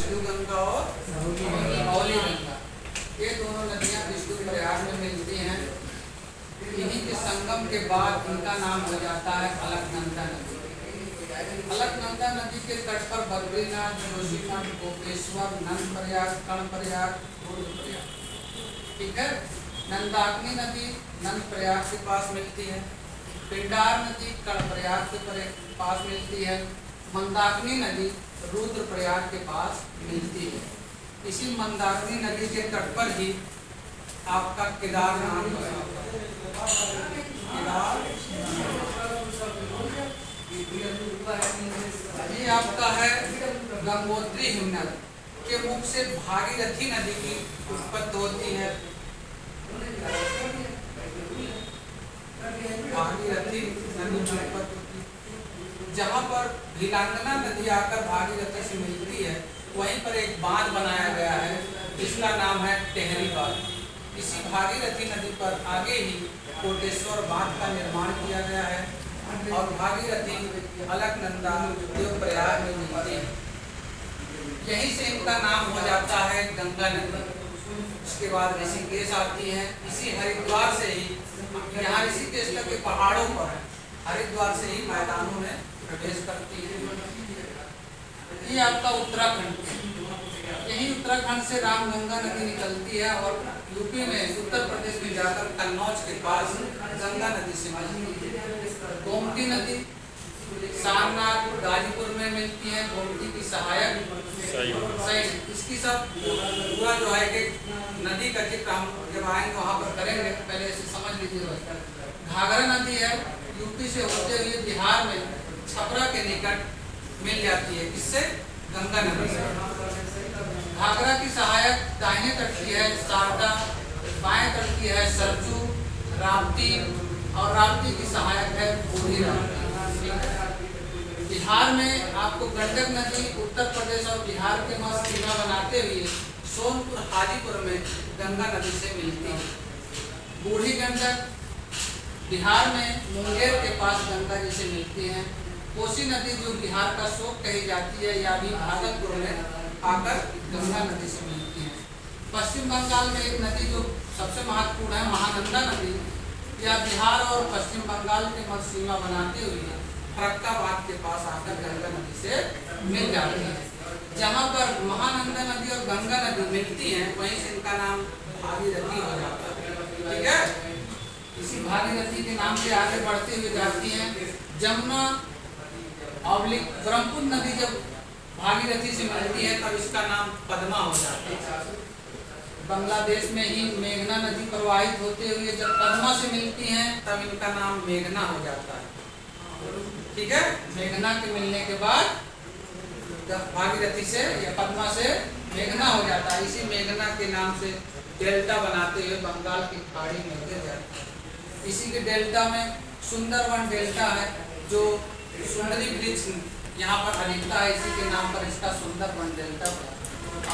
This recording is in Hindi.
सरयू गंगा और धौली गंगा, ये दोनों नदियां विष्णु प्रयाग में मिलती हैं। इन्हीं के संगम के बाद इनका नाम हो जाता है अलकनंदा नदी। अलकनंदा नदी के तट पर बद्रीनाथ, जोशीमठ, गोपेश्वर, नंदप्रयाग, कर्णप्रयाग, रुद्रप्रयाग, ठीक है। नंदाकिनी नदी नंदप्रयाग के पास मिलती है। पिंडार नदी कर्णप्रयाग के पास मिलती है। मंदाकिनी नदी रुद्रप्रयाग के पास मिलती है। इसी मंदाकिनी नदी के तट पर ही आपका केदारनाथ बसा हुआ है। ये आपका है गंगोत्री हिमनद के मुख से भागीरथी नदी की उत्पत्ति होती है। भागीरथी नदी की उत्पत्ति, जहाँ पर भिलांगना नदी आकर भागीरथी से मिलती है, वहीं पर एक बांध बनाया गया है जिसका नाम है टेहरी बांध। इसी भागीरथी नदी पर आगे ही कोटेश्वर बांध का निर्माण किया गया है और भागीरथी अलकनंदा देवप्रयाग में मिलती है। यहीं से इनका नाम हो जाता है गंगा नदी। इसके बाद ऋषिकेश आती है। इसी हरिद्वार से ही, यहाँ ऋषिकेश के पहाड़ों पर हरिद्वार से ही मैदानों में प्रवेश करती है। ये आपका उत्तराखंड, यही उत्तराखंड से रामगंगा नदी निकलती है और यूपी में उत्तर प्रदेश में जाकर कन्नौज के पास गंगा नदी से मिलती है। गोमती नदी सारनाथ गाजीपुर में मिलती है। गोमती की सहायक सही, इसकी सब पूरा जो है कि नदी का चित्र हम जब आएंगे वहाँ पर करेंगे, पहले इसे समझ लीजिए। घाघरा नदी है, यूपी से होते हुए बिहार में छपरा के निकट मिल जाती है। किससे? गंगा नदी से। घाघरा की सहायक दाहिने तट की है शारदा, बाएं तट की है सरजू, राप्ती, और राप्ती की सहायक है बूढ़ी राप्ती। बिहार में आपको गंडक नदी उत्तर प्रदेश और बिहार के मध्य सीमा बनाते हुए सोनपुर हाजीपुर में गंगा नदी से मिलती है। बूढ़ी गंडक बिहार में मुंगेर के पास गंगा जी से मिलती है। कोसी नदी जो बिहार का शोक कही जाती है, या भी भागलपुर में आकर गंगा नदी से मिलती है। पश्चिम बंगाल में एक नदी जो सबसे महत्वपूर्ण है, महानंदा नदी, यह बिहार और पश्चिम बंगाल के मध्य सीमा बनाते हुए फरक्काबाद के पास आकर गंगा नदी से मिल जाती है। जहाँ पर महानंदा नदी और गंगा नदी मिलती हैं, वहीं से इनका नाम भागीरथी हो जाता है, ठीक है। इसी भागीरथी के नाम से आगे बढ़ते हुए जाती हैं। जमुना ब्रह्मपुत्र नदी जब भागीरथी से मिलती है तब इसका नाम पद्मा हो जाता है। बांग्लादेश में ही मेघना नदी प्रवाहित होते हुए जब पद्मा से मिलती हैं तब इनका नाम मेघना हो जाता है, ठीक है। मेघना के मिलने के बाद भागीरथी से या पद्मा से मेघना हो जाता है। इसी मेघना के नाम से डेल्टा बनाते हुए बंगाल की खाड़ी में गिर जाता है। इसी के डेल्टा में सुंदरवन डेल्टा है, जो सुंदरी वृक्ष यहाँ पर अधिकता है, इसी के नाम पर इसका सुंदरवन डेल्टा पड़ा।